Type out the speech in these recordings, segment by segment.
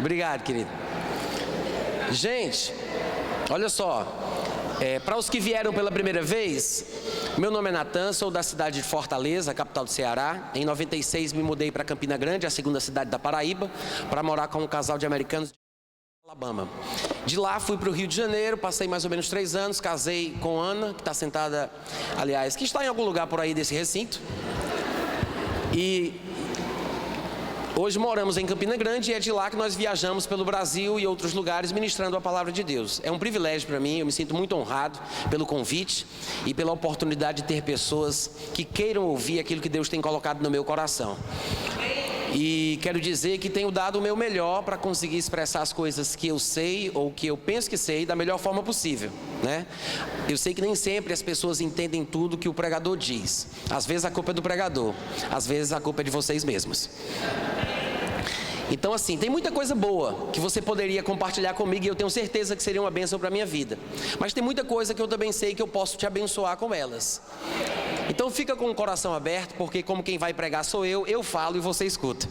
Obrigado, querido. Gente, olha só, para os que vieram pela primeira vez, meu nome é Natan, sou da cidade de Fortaleza, capital do Ceará. Em 96 me mudei para Campina Grande, a segunda cidade da Paraíba, para morar com um casal de americanos de Alabama. De lá fui para o Rio de Janeiro, passei mais ou menos 3 anos, casei com Ana, que está sentada, aliás, que está em algum lugar por aí desse recinto. E hoje moramos em Campina Grande e é de lá que nós viajamos pelo Brasil e outros lugares ministrando a palavra de Deus. É um privilégio para mim, eu me sinto muito honrado pelo convite e pela oportunidade de ter pessoas que queiram ouvir aquilo que Deus tem colocado no meu coração. E quero dizer que tenho dado o meu melhor para conseguir expressar as coisas que eu sei ou que eu penso que sei da melhor forma possível, né? Eu sei que nem sempre as pessoas entendem tudo que o pregador diz. Às vezes a culpa é do pregador, às vezes a culpa é de vocês mesmos. Então assim, tem muita coisa boa que você poderia compartilhar comigo e eu tenho certeza que seria uma bênção para a minha vida. Mas tem muita coisa que eu também sei que eu posso te abençoar com elas. Então fica com o coração aberto, porque como quem vai pregar sou eu falo e você escuta.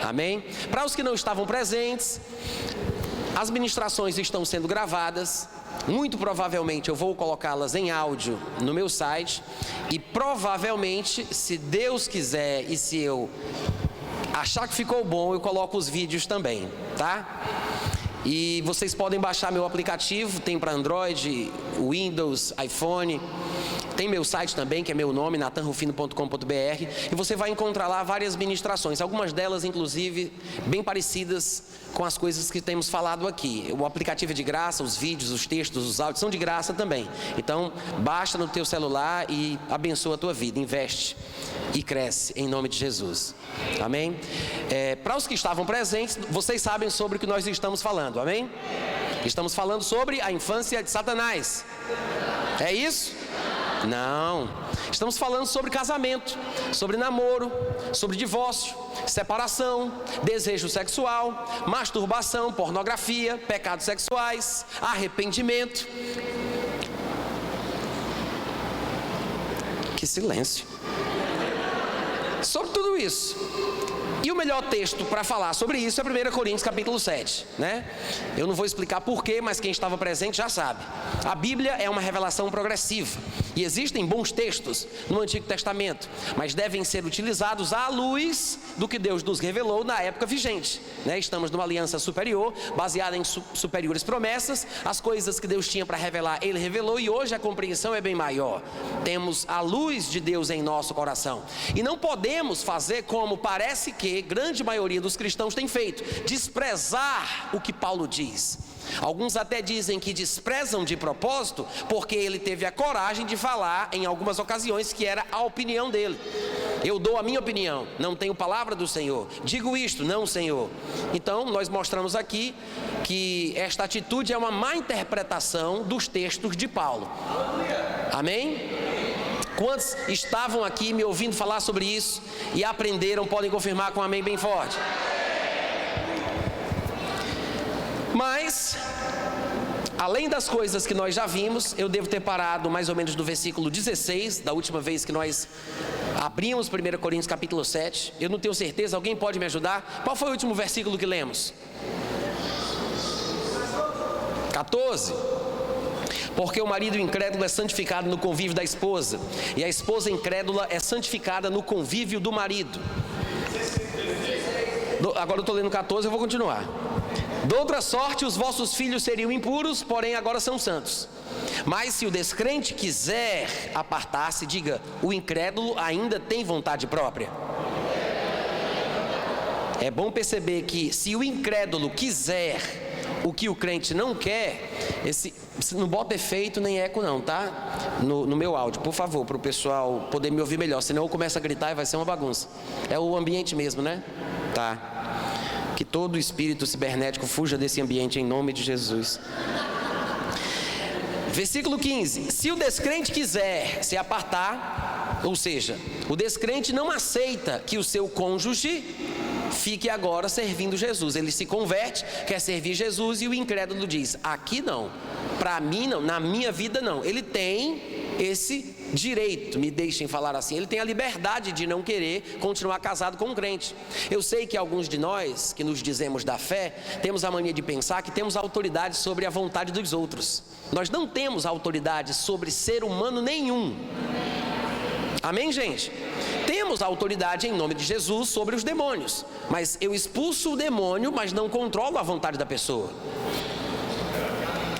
Amém? Para os que não estavam presentes, as ministrações estão sendo gravadas. Muito provavelmente eu vou colocá-las em áudio no meu site. E provavelmente, se Deus quiser e se eu achar que ficou bom, eu coloco os vídeos também, tá? E vocês podem baixar meu aplicativo, tem para Android, Windows, iPhone. Tem meu site também, que é meu nome, natanrufino.com.br, e você vai encontrar lá várias ministrações, algumas delas inclusive bem parecidas com as coisas que temos falado aqui. O aplicativo é de graça, os vídeos, os textos, os áudios são de graça também. Então baixa no teu celular e abençoa a tua vida, investe e cresce em nome de Jesus. Amém? Para os que estavam presentes, vocês sabem sobre o que nós estamos falando, amém? Estamos falando sobre a infância de Satanás. É isso? Não, estamos falando sobre casamento, sobre namoro, sobre divórcio, separação, desejo sexual, masturbação, pornografia, pecados sexuais, arrependimento. Que silêncio. Sobre tudo isso. E o melhor texto para falar sobre isso é 1 Coríntios capítulo 7, né? Eu não vou explicar porquê, mas quem estava presente já sabe. A Bíblia é uma revelação progressiva e existem bons textos no Antigo Testamento, mas devem ser utilizados à luz do que Deus nos revelou na época vigente, né? Estamos numa aliança superior, baseada em superiores promessas. As coisas que Deus tinha para revelar, Ele revelou, e hoje a compreensão é bem maior. Temos a luz de Deus em nosso coração e não podemos fazer como parece que grande maioria dos cristãos tem feito, desprezar o que Paulo diz. Alguns até dizem que desprezam de propósito, porque ele teve a coragem de falar em algumas ocasiões que era a opinião dele. Eu dou a minha opinião, não tenho palavra do Senhor. Digo isto, não, Senhor. Então nós mostramos aqui que esta atitude é uma má interpretação dos textos de Paulo. Amém? Quantos estavam aqui me ouvindo falar sobre isso e aprenderam, podem confirmar com um amém bem forte. Mas, além das coisas que nós já vimos, eu devo ter parado mais ou menos no versículo 16, da última vez que nós abrimos 1 Coríntios capítulo 7. Eu não tenho certeza, alguém pode me ajudar? Qual foi o último versículo que lemos? 14. Porque o marido incrédulo é santificado no convívio da esposa, e a esposa incrédula é santificada no convívio do marido. Agora eu estou lendo 14, eu vou continuar. De outra sorte, os vossos filhos seriam impuros, porém agora são santos. Mas se o descrente quiser apartar-se, diga: o incrédulo ainda tem vontade própria. É bom perceber que se o incrédulo quiser o que o crente não quer, não bota efeito nem eco não, tá? No meu áudio, por favor, para o pessoal poder me ouvir melhor, senão eu começo a gritar e vai ser uma bagunça. É o ambiente mesmo, né? Tá. Que todo espírito cibernético fuja desse ambiente em nome de Jesus. Versículo 15. Se o descrente quiser se apartar, ou seja, o descrente não aceita que o seu cônjuge fique agora servindo Jesus. Ele se converte, quer servir Jesus, e o incrédulo diz: aqui não, para mim não, na minha vida não. Ele tem esse direito, me deixem falar assim, ele tem a liberdade de não querer continuar casado com um crente. Eu sei que alguns de nós, que nos dizemos da fé, temos a mania de pensar que temos autoridade sobre a vontade dos outros. Nós não temos autoridade sobre ser humano nenhum. Amém, gente? Temos autoridade em nome de Jesus sobre os demônios, mas eu expulso o demônio, mas não controlo a vontade da pessoa.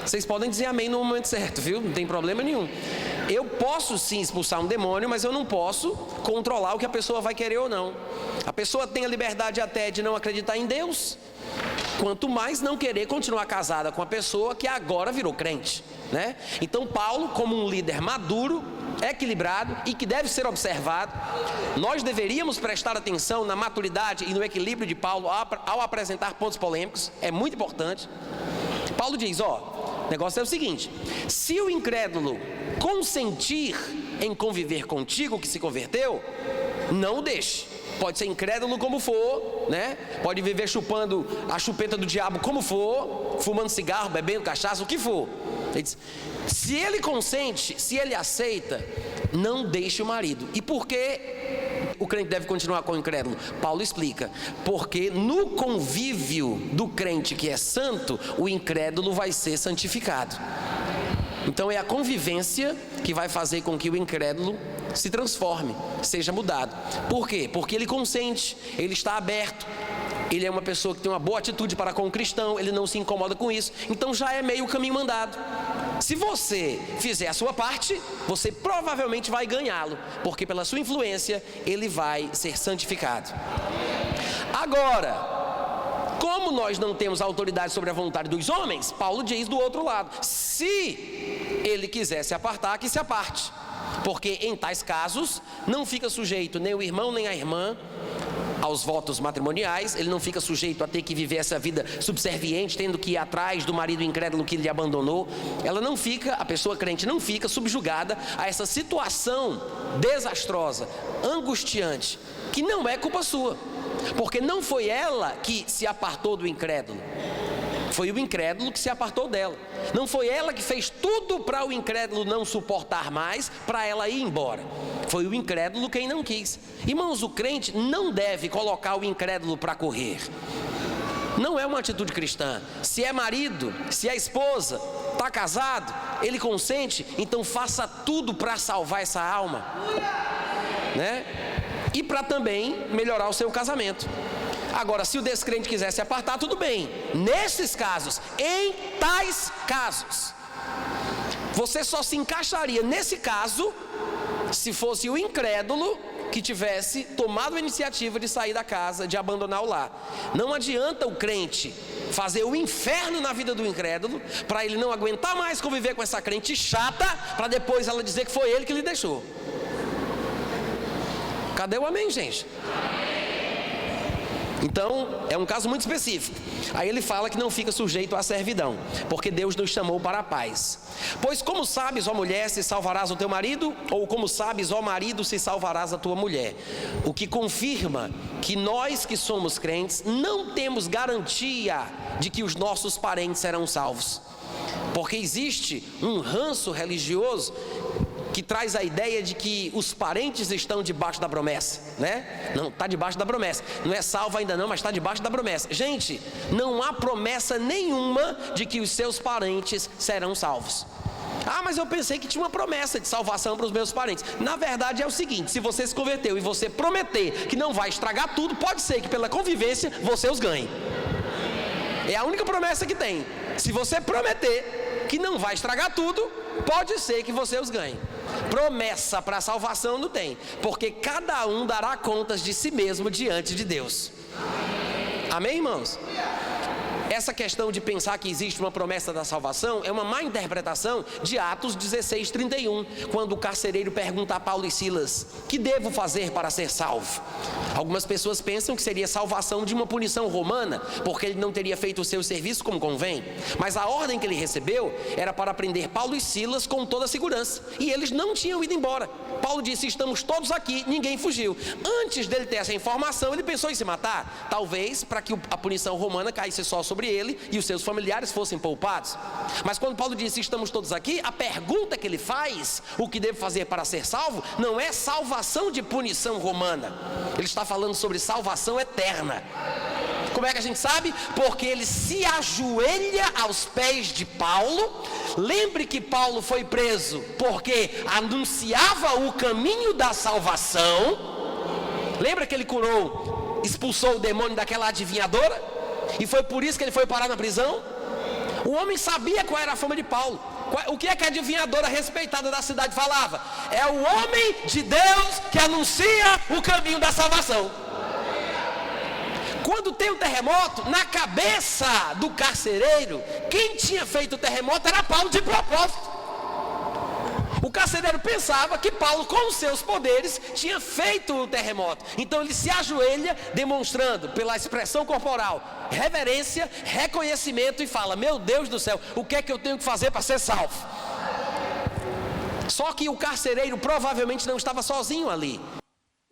Vocês podem dizer amém no momento certo, viu? Não tem problema nenhum. Eu posso sim expulsar um demônio, mas eu não posso controlar o que a pessoa vai querer ou não. A pessoa tem a liberdade até de não acreditar em Deus, quanto mais não querer continuar casada com a pessoa que agora virou crente, né? Então Paulo, como um líder maduro, equilibrado e que deve ser observado, nós deveríamos prestar atenção na maturidade e no equilíbrio de Paulo ao apresentar pontos polêmicos. É muito importante. Paulo diz, o negócio é o seguinte: se o incrédulo consentir em conviver contigo que se converteu, não o deixe. Pode ser incrédulo como for, né? Pode viver chupando a chupeta do diabo como for, fumando cigarro, bebendo cachaça, o que for. Ele diz, se ele consente, se ele aceita, não deixe o marido. E por que o crente deve continuar com o incrédulo? Paulo explica, porque no convívio do crente que é santo, o incrédulo vai ser santificado. Então é a convivência que vai fazer com que o incrédulo se transforme, seja mudado. Por quê? Porque ele consente, ele está aberto, ele é uma pessoa que tem uma boa atitude para com o cristão, ele não se incomoda com isso, então já é meio caminho andado. Se você fizer a sua parte, você provavelmente vai ganhá-lo, porque pela sua influência ele vai ser santificado. Agora, como nós não temos autoridade sobre a vontade dos homens, Paulo diz do outro lado, se ele quiser se apartar, que se aparte. Porque em tais casos, não fica sujeito nem o irmão nem a irmã aos votos matrimoniais, ele não fica sujeito a ter que viver essa vida subserviente, tendo que ir atrás do marido incrédulo que lhe abandonou. Ela não fica, a pessoa crente não fica subjugada a essa situação desastrosa, angustiante, que não é culpa sua, porque não foi ela que se apartou do incrédulo. Foi o incrédulo que se apartou dela. Não foi ela que fez tudo para o incrédulo não suportar mais, para ela ir embora. Foi o incrédulo quem não quis. Irmãos, o crente não deve colocar o incrédulo para correr. Não é uma atitude cristã. Se é marido, se é esposa, está casado, ele consente, então faça tudo para salvar essa alma, né? E para também melhorar o seu casamento. Agora, se o descrente quiser se apartar, tudo bem. Nesses casos, em tais casos, você só se encaixaria nesse caso se fosse o incrédulo que tivesse tomado a iniciativa de sair da casa, de abandonar o lar. Não adianta o crente fazer o inferno na vida do incrédulo, para ele não aguentar mais conviver com essa crente chata, para depois ela dizer que foi ele que lhe deixou. Cadê o amém, gente? Então, é um caso muito específico. Aí ele fala que não fica sujeito à servidão, porque Deus nos chamou para a paz. Pois como sabes, ó mulher, se salvarás o teu marido? Ou como sabes, ó marido, se salvarás a tua mulher? O que confirma que nós que somos crentes não temos garantia de que os nossos parentes serão salvos. Porque existe um ranço religioso que traz a ideia de que os parentes estão debaixo da promessa, né? Não, está debaixo da promessa. Não é salvo ainda não, mas está debaixo da promessa. Gente, não há promessa nenhuma de que os seus parentes serão salvos. Ah, mas eu pensei que tinha uma promessa de salvação para os meus parentes. Na verdade é o seguinte, se você se converteu e você prometer que não vai estragar tudo, pode ser que pela convivência você os ganhe. É a única promessa que tem. Se você prometer que não vai estragar tudo, pode ser que você os ganhe. Promessa para a salvação não tem, porque cada um dará contas de si mesmo diante de Deus. Amém, irmãos? Essa questão de pensar que existe uma promessa da salvação é uma má interpretação de Atos 16:31, quando o carcereiro pergunta a Paulo e Silas: que devo fazer para ser salvo? Algumas pessoas pensam que seria salvação de uma punição romana, porque ele não teria feito o seu serviço como convém. Mas a ordem que ele recebeu era para prender Paulo e Silas com toda a segurança, e eles não tinham ido embora. Paulo disse: estamos todos aqui, ninguém fugiu. Antes dele ter essa informação, ele pensou em se matar, talvez para que a punição romana caísse só sobre ele e os seus familiares fossem poupados. Mas quando Paulo diz, estamos todos aqui, a pergunta que ele faz, o que devo fazer para ser salvo, não é salvação de punição romana. Ele está falando sobre salvação eterna. Como é que a gente sabe? Porque ele se ajoelha aos pés de Paulo. Lembre que Paulo foi preso porque anunciava o caminho da salvação. Lembra que ele curou, expulsou o demônio daquela adivinhadora? E foi por isso que ele foi parar na prisão? O homem sabia qual era a fama de Paulo. O que é que a adivinhadora respeitada da cidade falava? É o homem de Deus que anuncia o caminho da salvação. Quando tem um terremoto, na cabeça do carcereiro, quem tinha feito o terremoto era Paulo de propósito. O carcereiro pensava que Paulo, com os seus poderes, tinha feito o terremoto. Então ele se ajoelha, demonstrando pela expressão corporal reverência, reconhecimento, e fala: meu Deus do céu, o que é que eu tenho que fazer para ser salvo? Só que o carcereiro provavelmente não estava sozinho ali.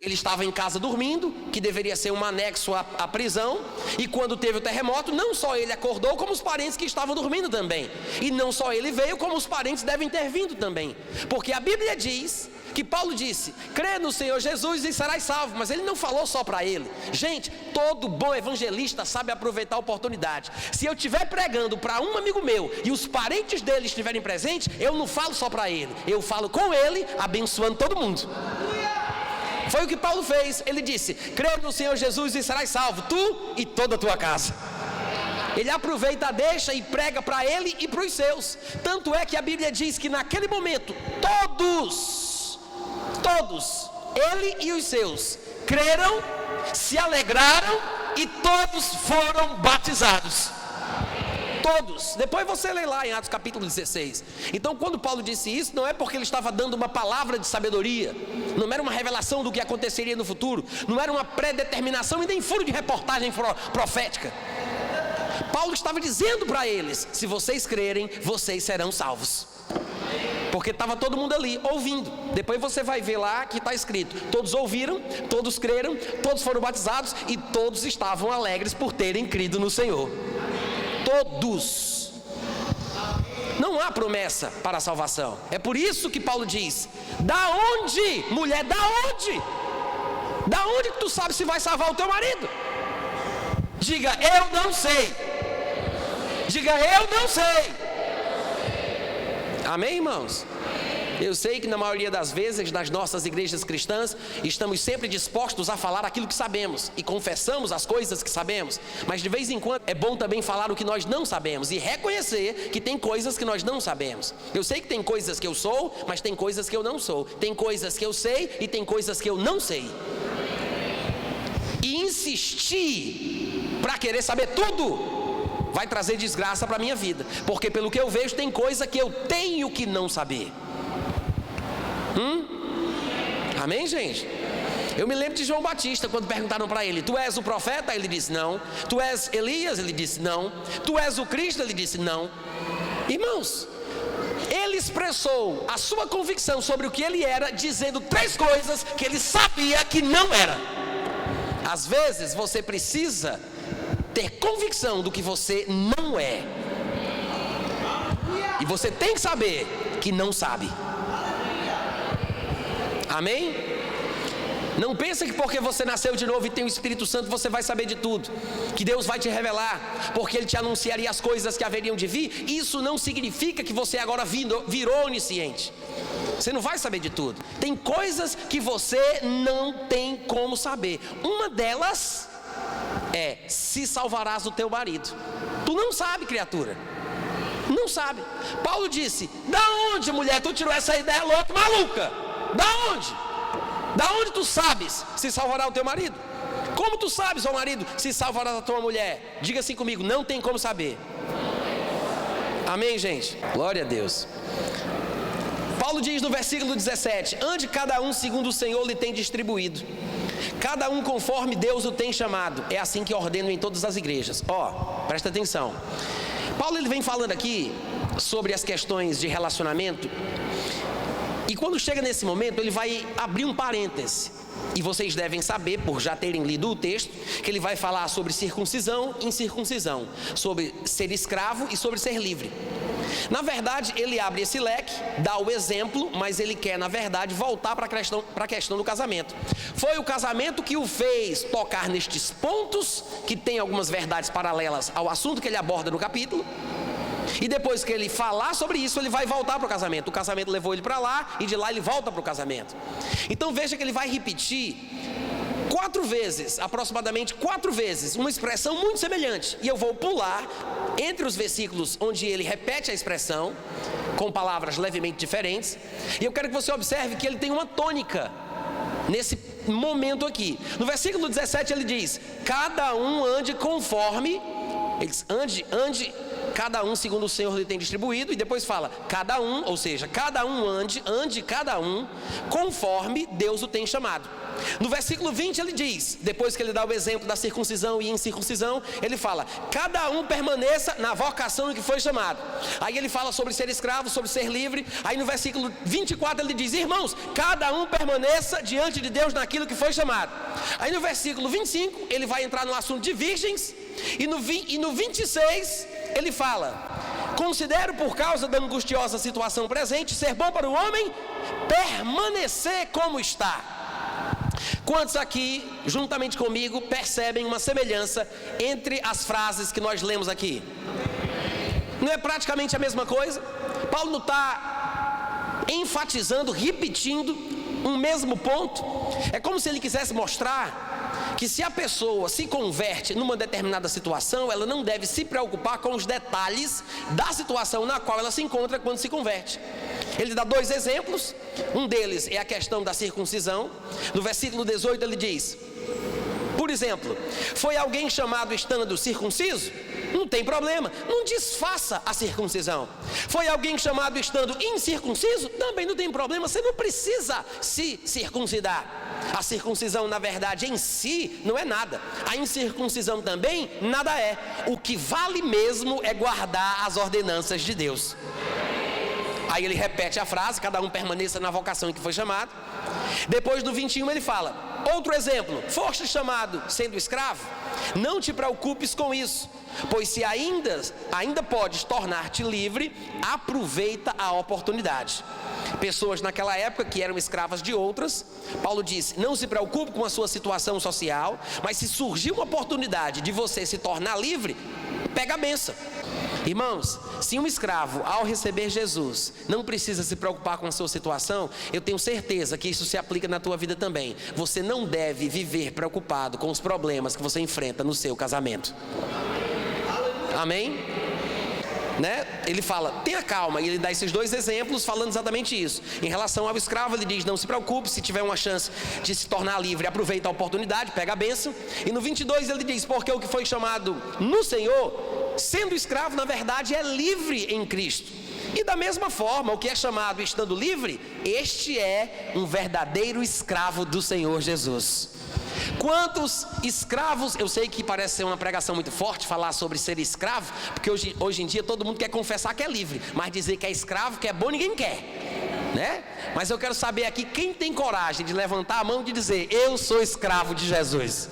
Ele estava em casa dormindo, que deveria ser um anexo à prisão. E quando teve o terremoto, não só ele acordou, como os parentes que estavam dormindo também. E não só ele veio, como os parentes devem ter vindo também. Porque a Bíblia diz que Paulo disse: crê no Senhor Jesus e serás salvo. Mas ele não falou só para ele. Gente, todo bom evangelista sabe aproveitar a oportunidade. Se eu estiver pregando para um amigo meu e os parentes dele estiverem presentes, eu não falo só para ele, eu falo com ele, abençoando todo mundo. Foi o que Paulo fez. Ele disse: crê no Senhor Jesus e serás salvo, tu e toda a tua casa. Ele aproveita a deixa e prega para ele e para os seus. Tanto é que a Bíblia diz que naquele momento todos, ele e os seus, creram, se alegraram e todos foram batizados. Todos. Depois você lê lá em Atos capítulo 16. Então quando Paulo disse isso, não é porque ele estava dando uma palavra de sabedoria, não era uma revelação do que aconteceria no futuro, não era uma predeterminação e nem furo de reportagem profética. Paulo estava dizendo para eles: se vocês crerem, vocês serão salvos. Porque estava todo mundo ali, ouvindo. Depois você vai ver lá que está escrito: todos ouviram, todos creram, todos foram batizados e todos estavam alegres por terem crido no Senhor. Todos. Não há promessa para a salvação. É por isso que Paulo diz: da onde, mulher, da onde? Da onde que tu sabe se vai salvar o teu marido? Diga: eu não sei. Diga: eu não sei. Amém, irmãos? Eu sei que na maioria das vezes, nas nossas igrejas cristãs, estamos sempre dispostos a falar aquilo que sabemos e confessamos as coisas que sabemos, mas de vez em quando é bom também falar o que nós não sabemos e reconhecer que tem coisas que nós não sabemos. Eu sei que tem coisas que eu sou, mas tem coisas que eu não sou. Tem coisas que eu sei e tem coisas que eu não sei. E insistir para querer saber tudo vai trazer desgraça para a minha vida, porque pelo que eu vejo tem coisa que eu tenho que não saber. Amém, gente? Eu me lembro de João Batista, quando perguntaram para ele: tu és o profeta? Ele disse não. Tu és Elias? Ele disse não. Tu és o Cristo? Ele disse não. Irmãos, ele expressou a sua convicção sobre o que ele era, dizendo 3 coisas que ele sabia que não era. Às vezes você precisa ter convicção do que você não é, e você tem que saber que não sabe. Amém? Não pensa que porque você nasceu de novo e tem o Espírito Santo você vai saber de tudo, que Deus vai te revelar, porque Ele te anunciaria as coisas que haveriam de vir. Isso não significa que você agora virou onisciente. Você não vai saber de tudo. Tem coisas que você não tem como saber. Uma delas é: se salvarás o teu marido. Tu não sabe, criatura. Não sabe. Paulo disse: da onde, mulher, tu tirou essa ideia louca, maluca? Da onde? Da onde tu sabes se salvará o teu marido? Como tu sabes, ó marido, se salvará a tua mulher? Diga assim comigo: não tem como saber. Amém, gente? Glória a Deus. Paulo diz no versículo 17: ande cada um segundo o Senhor lhe tem distribuído, cada um conforme Deus o tem chamado. É assim que ordeno em todas as igrejas. Presta atenção. Paulo ele vem falando aqui sobre as questões de relacionamento. E quando chega nesse momento, ele vai abrir um parêntese. E vocês devem saber, por já terem lido o texto, que ele vai falar sobre circuncisão e incircuncisão, sobre ser escravo e sobre ser livre. Na verdade, ele abre esse leque, dá o exemplo, mas ele quer, na verdade, voltar para a questão do casamento. Foi o casamento que o fez tocar nestes pontos, que tem algumas verdades paralelas ao assunto que ele aborda no capítulo. E depois que ele falar sobre isso, ele vai voltar para o casamento. O casamento levou ele para lá e de lá ele volta para o casamento. Então veja que ele vai repetir 4 vezes, aproximadamente 4 vezes, uma expressão muito semelhante. E eu vou pular entre os versículos onde ele repete a expressão, com palavras levemente diferentes. E eu quero que você observe que ele tem uma tônica nesse momento aqui. No versículo 17 ele diz: cada um ande conforme, ande cada um segundo o Senhor lhe tem distribuído. E depois fala, cada um, ou seja, cada um ande cada um conforme Deus o tem chamado. No versículo 20 ele diz, depois que ele dá o exemplo da circuncisão e incircuncisão, ele fala, cada um permaneça na vocação em que foi chamado. Aí ele fala sobre ser escravo, sobre ser livre. Aí no versículo 24 ele diz, irmãos, cada um permaneça diante de Deus naquilo que foi chamado. Aí no versículo 25 ele vai entrar no assunto de virgens. E no 26 ele fala, considero por causa da angustiosa situação presente ser bom para o homem permanecer como está. Quantos aqui, juntamente comigo, percebem uma semelhança entre as frases que nós lemos aqui? Não é praticamente a mesma coisa? Paulo não está enfatizando, repetindo um mesmo ponto? É como se ele quisesse mostrar que se a pessoa se converte numa determinada situação, ela não deve se preocupar com os detalhes da situação na qual ela se encontra quando se converte. Ele dá 2 exemplos, um deles é a questão da circuncisão. No versículo 18 ele diz, por exemplo, foi alguém chamado estando circunciso? Não tem problema, não desfaça a circuncisão. Foi alguém chamado estando incircunciso? Também não tem problema, você não precisa se circuncidar. A circuncisão, na verdade, em si, não é nada. A incircuncisão também, nada é. O que vale mesmo é guardar as ordenanças de Deus. Aí ele repete a frase, cada um permaneça na vocação em que foi chamado. Depois do 21 ele fala, outro exemplo, foste chamado sendo escravo? Não te preocupes com isso, pois se ainda podes tornar-te livre, aproveita a oportunidade. Pessoas naquela época que eram escravas de outras, Paulo disse, não se preocupe com a sua situação social, mas se surgir uma oportunidade de você se tornar livre, pega a benção. Irmãos, se um escravo, ao receber Jesus, não precisa se preocupar com a sua situação, eu tenho certeza que isso se aplica na tua vida também. Você não deve viver preocupado com os problemas que você enfrenta no seu casamento. Amém? Né? Ele fala, tenha calma, e ele dá esses 2 exemplos falando exatamente isso. Em relação ao escravo, ele diz, não se preocupe, se tiver uma chance de se tornar livre, aproveita a oportunidade, pega a bênção. E no 22 ele diz, porque o que foi chamado no Senhor, sendo escravo, na verdade é livre em Cristo. E da mesma forma, o que é chamado estando livre, este é um verdadeiro escravo do Senhor Jesus. Quantos escravos, eu sei que parece ser uma pregação muito forte falar sobre ser escravo, porque hoje em dia todo mundo quer confessar que é livre, mas dizer que é escravo, que é bom, ninguém quer, né? Mas eu quero saber aqui, quem tem coragem de levantar a mão e de dizer, eu sou escravo de Jesus?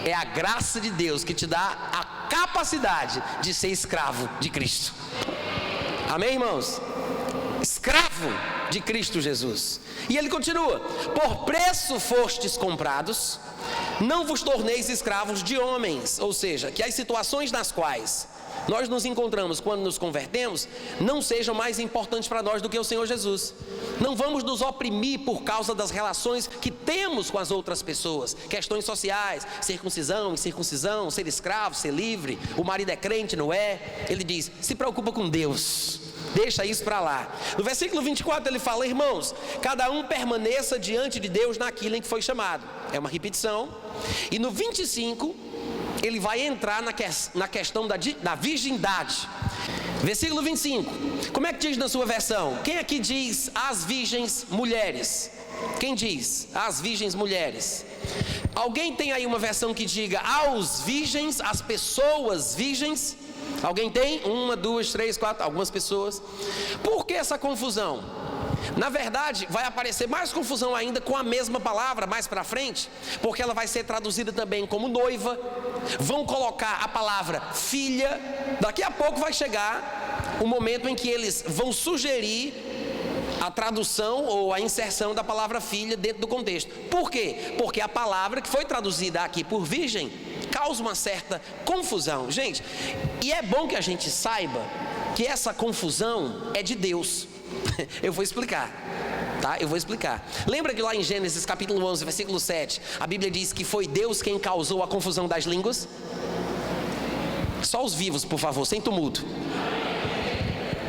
É a graça de Deus que te dá a capacidade de ser escravo de Cristo. Amém, irmãos? Escravo de Cristo Jesus. E ele continua, por preço fostes comprados, não vos torneis escravos de homens. Ou seja, que as situações nas quais nós nos encontramos quando nos convertemos, não sejam mais importantes para nós do que o Senhor Jesus. Não vamos nos oprimir por causa das relações que temos com as outras pessoas, questões sociais, circuncisão, incircuncisão, ser escravo, ser livre, o marido é crente, não é? Ele diz, se preocupa com Deus, deixa isso para lá. No versículo 24 ele fala, irmãos, cada um permaneça diante de Deus naquilo em que foi chamado. É uma repetição. E no 25 ele vai entrar na questão da virgindade. Versículo 25, como é que diz na sua versão? Quem aqui diz as virgens mulheres? Quem diz as virgens mulheres? Alguém tem aí uma versão que diga aos virgens, as pessoas virgens? Alguém tem? 1, 2, 3, 4, algumas pessoas. Por que essa confusão? Na verdade, vai aparecer mais confusão ainda com a mesma palavra mais para frente, porque ela vai ser traduzida também como noiva. Vão colocar a palavra filha. Daqui a pouco vai chegar o momento em que eles vão sugerir a tradução ou a inserção da palavra filha dentro do contexto. Por quê? Porque a palavra que foi traduzida aqui por virgem causa uma certa confusão. Gente, e é bom que a gente saiba que essa confusão é de Deus. Eu vou explicar, tá? Eu vou explicar. Lembra que lá em Gênesis capítulo 11, versículo 7, a Bíblia diz que foi Deus quem causou a confusão das línguas? Só os vivos, por favor, sem tumulto.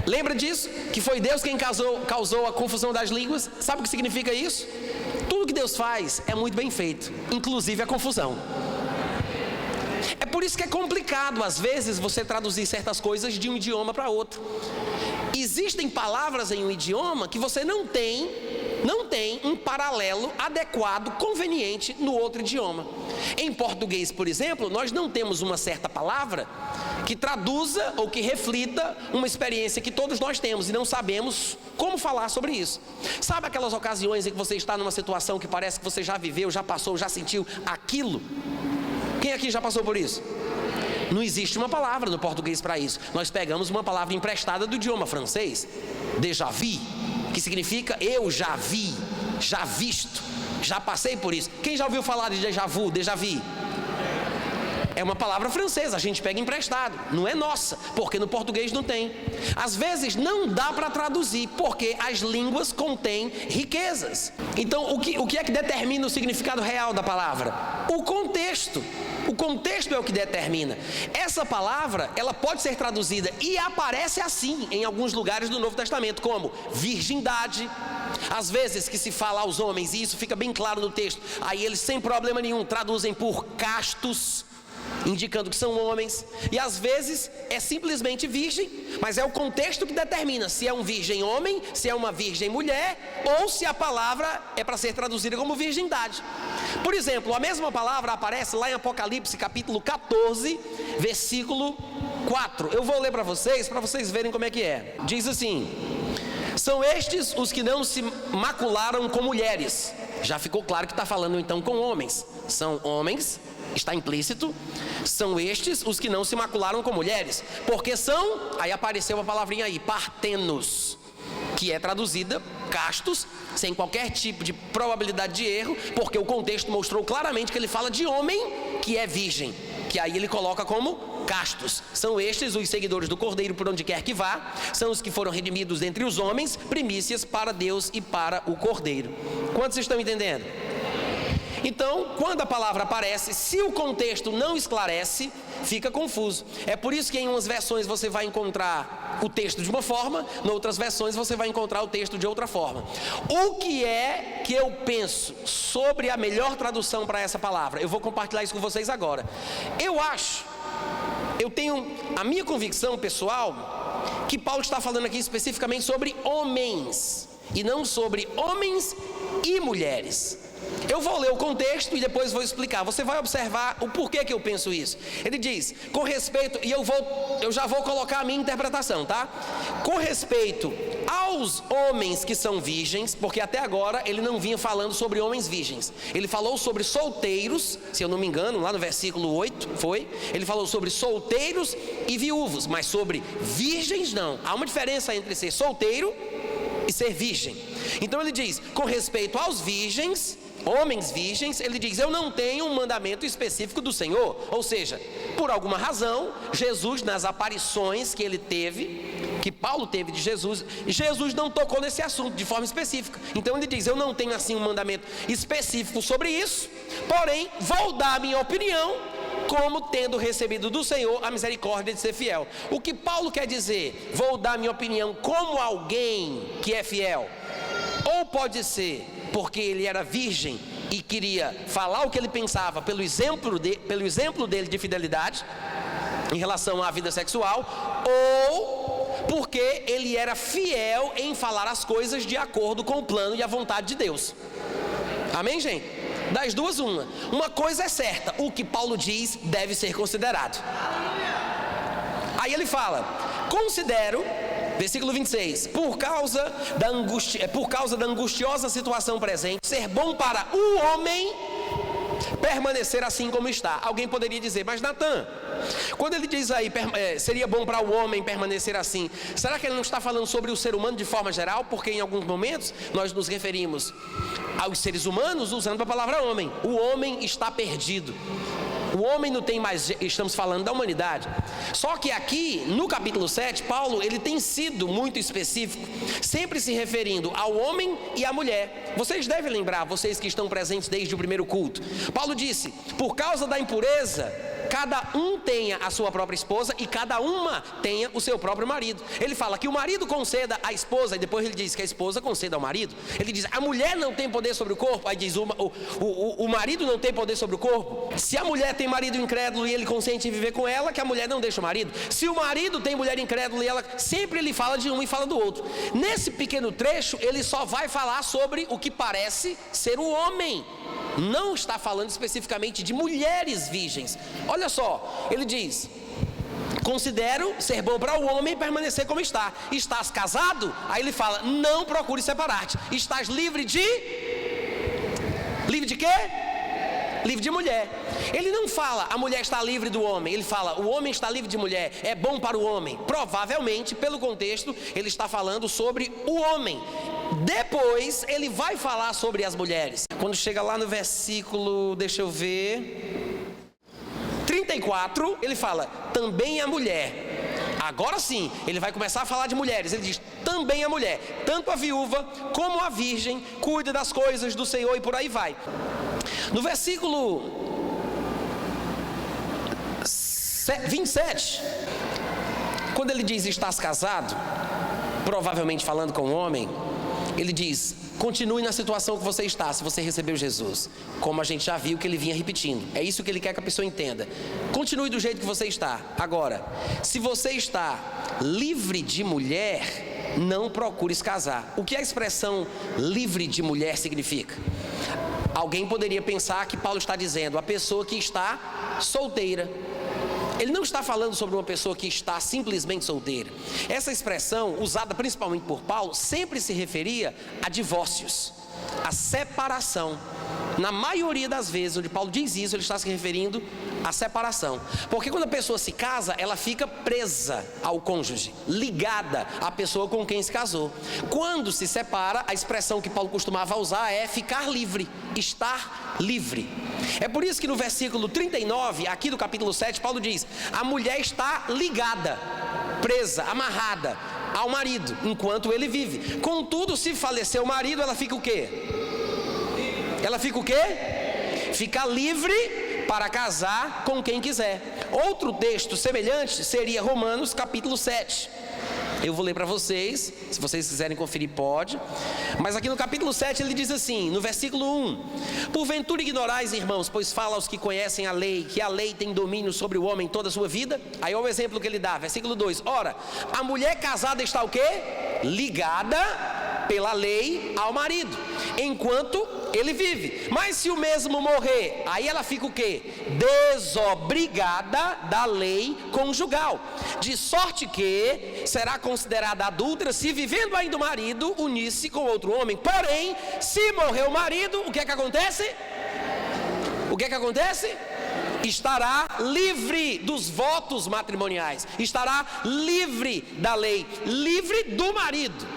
Lembra disso? Que foi Deus quem causou a confusão das línguas? Sabe o que significa isso? Tudo que Deus faz é muito bem feito, inclusive a confusão. É por isso que é complicado, às vezes, você traduzir certas coisas de um idioma para outro. Existem palavras em um idioma que você não tem um paralelo adequado, conveniente no outro idioma. Em português, por exemplo, nós não temos uma certa palavra que traduza ou que reflita uma experiência que todos nós temos e não sabemos como falar sobre isso. Sabe aquelas ocasiões em que você está numa situação que parece que você já viveu, já passou, já sentiu aquilo? Quem aqui já passou por isso? Não existe uma palavra no português para isso. Nós pegamos uma palavra emprestada do idioma francês, déjà vu, que significa eu já vi, já visto, já passei por isso. Quem já ouviu falar de déjà vu, déjà vu? É uma palavra francesa, a gente pega emprestado, não é nossa, porque no português não tem. Às vezes não dá para traduzir, porque as línguas contêm riquezas. Então o que é que determina o significado real da palavra? O contexto. O contexto é o que determina. Essa palavra, ela pode ser traduzida e aparece assim em alguns lugares do Novo Testamento, como virgindade. Às vezes que se fala aos homens, e isso fica bem claro no texto, aí eles sem problema nenhum traduzem por castos, indicando que são homens. E às vezes é simplesmente virgem, mas é o contexto que determina se é um virgem homem, se é uma virgem mulher, ou se a palavra é para ser traduzida como virgindade. Por exemplo, a mesma palavra aparece lá em Apocalipse capítulo 14, versículo 4. Eu vou ler para vocês verem como é que é. Diz assim: são estes os que não se macularam com mulheres. Já ficou claro que está falando então com homens. São homens, está implícito. São estes os que não se macularam com mulheres, porque são, aí apareceu a palavrinha aí, partenos, que é traduzida castos, sem qualquer tipo de probabilidade de erro, porque o contexto mostrou claramente que ele fala de homem que é virgem, que aí ele coloca como castos. São estes os seguidores do Cordeiro por onde quer que vá, são os que foram redimidos entre os homens, primícias para Deus e para o Cordeiro. Quantos estão entendendo? Então, quando a palavra aparece, se o contexto não esclarece, fica confuso. É por isso que em umas versões você vai encontrar o texto de uma forma, em outras versões você vai encontrar o texto de outra forma. O que é que eu penso sobre a melhor tradução para essa palavra? Eu vou compartilhar isso com vocês agora. Eu tenho a minha convicção pessoal que Paulo está falando aqui especificamente sobre homens e não sobre homens e mulheres. Eu vou ler o contexto e depois vou explicar. Você vai observar o porquê que eu penso isso. Ele diz, com respeito, e eu já vou colocar a minha interpretação, tá? Com respeito aos homens que são virgens, porque até agora ele não vinha falando sobre homens virgens. Ele falou sobre solteiros, se eu não me engano, lá no versículo 8, ele falou sobre solteiros e viúvos, mas sobre virgens não. Há uma diferença entre ser solteiro e ser virgem. Então ele diz, com respeito aos virgens, homens virgens, ele diz, eu não tenho um mandamento específico do Senhor. Ou seja, por alguma razão, Jesus, nas aparições que ele teve, que Paulo teve de Jesus não tocou nesse assunto de forma específica. Então ele diz, eu não tenho assim um mandamento específico sobre isso, porém, vou dar a minha opinião, como tendo recebido do Senhor a misericórdia de ser fiel. O que Paulo quer dizer? Vou dar a minha opinião como alguém que é fiel. Ou pode ser porque ele era virgem e queria falar o que ele pensava pelo exemplo dele de fidelidade em relação à vida sexual, ou porque ele era fiel em falar as coisas de acordo com o plano e a vontade de Deus. Amém, gente? Das duas, uma coisa é certa, o que Paulo diz deve ser considerado. Aí ele fala, considero Versículo 26. Por causa da angustiosa situação presente, ser bom para o homem permanecer assim como está. Alguém poderia dizer, mas Natan, quando ele diz aí, seria bom para o homem permanecer assim, será que ele não está falando sobre o ser humano de forma geral? Porque em alguns momentos nós nos referimos aos seres humanos usando a palavra homem. O homem está perdido. O homem não tem mais, estamos falando da humanidade. Só que aqui, no capítulo 7, Paulo, ele tem sido muito específico, sempre se referindo ao homem e à mulher. Vocês devem lembrar, vocês que estão presentes desde o primeiro culto. Paulo disse, por causa da impureza, cada um tenha a sua própria esposa e cada uma tenha o seu próprio marido. Ele fala que o marido conceda à esposa, e depois ele diz que a esposa conceda ao marido. Ele diz, a mulher não tem poder sobre o corpo, aí diz, o marido não tem poder sobre o corpo. Se a mulher tem marido incrédulo e ele consente em viver com ela, que a mulher não deixa o marido. Se o marido tem mulher incrédula e ela, sempre ele fala de um e fala do outro. Nesse pequeno trecho, ele só vai falar sobre o que parece ser o homem. Não está falando especificamente de mulheres virgens. Olha só, ele diz, considero ser bom para o homem permanecer como está. Estás casado? Aí ele fala, não procure separar-te. Estás livre de... Livre de quê? Livre de mulher. Ele não fala, a mulher está livre do homem. Ele fala, o homem está livre de mulher. É bom para o homem. Provavelmente, pelo contexto, ele está falando sobre o homem. Depois ele vai falar sobre as mulheres. Quando chega lá no versículo, deixa eu ver, 34, ele fala, também a mulher. Agora sim, ele vai começar a falar de mulheres. Ele diz, também a mulher, tanto a viúva como a virgem, cuida das coisas do Senhor, e por aí vai. No versículo 27, quando ele diz, estás casado, provavelmente falando com um homem, ele diz, continue na situação que você está, se você recebeu Jesus. Como a gente já viu que ele vinha repetindo. É isso que ele quer que a pessoa entenda. Continue do jeito que você está. Agora, se você está livre de mulher, não procure casar. O que a expressão livre de mulher significa? Alguém poderia pensar que Paulo está dizendo a pessoa que está solteira. Ele não está falando sobre uma pessoa que está simplesmente solteira. Essa expressão, usada principalmente por Paulo, sempre se referia a divórcios, a separação. Na maioria das vezes, onde Paulo diz isso, ele está se referindo à separação. Porque quando a pessoa se casa, ela fica presa ao cônjuge, ligada à pessoa com quem se casou. Quando se separa, a expressão que Paulo costumava usar é ficar livre, estar livre. É por isso que no versículo 39, aqui do capítulo 7, Paulo diz, a mulher está ligada, presa, amarrada ao marido, enquanto ele vive. Contudo, se falecer o marido, ela fica o quê? Ela fica o quê? Fica livre para casar com quem quiser. Outro texto semelhante seria Romanos capítulo 7. Eu vou ler para vocês, se vocês quiserem conferir pode. Mas aqui no capítulo 7 ele diz assim, no versículo 1. Porventura ignorais, irmãos, pois fala aos que conhecem a lei, que a lei tem domínio sobre o homem toda a sua vida. Aí olha o exemplo que ele dá, versículo 2. Ora, a mulher casada está o quê? Ligada pela lei ao marido, enquanto ele vive. Mas se o mesmo morrer, aí ela fica o quê? Desobrigada da lei conjugal, de sorte que será considerada adúltera se, vivendo ainda o marido, unir-se com outro homem. Porém, se morrer o marido, o que é que acontece? O que é que acontece? Estará livre dos votos matrimoniais, estará livre da lei, livre do marido.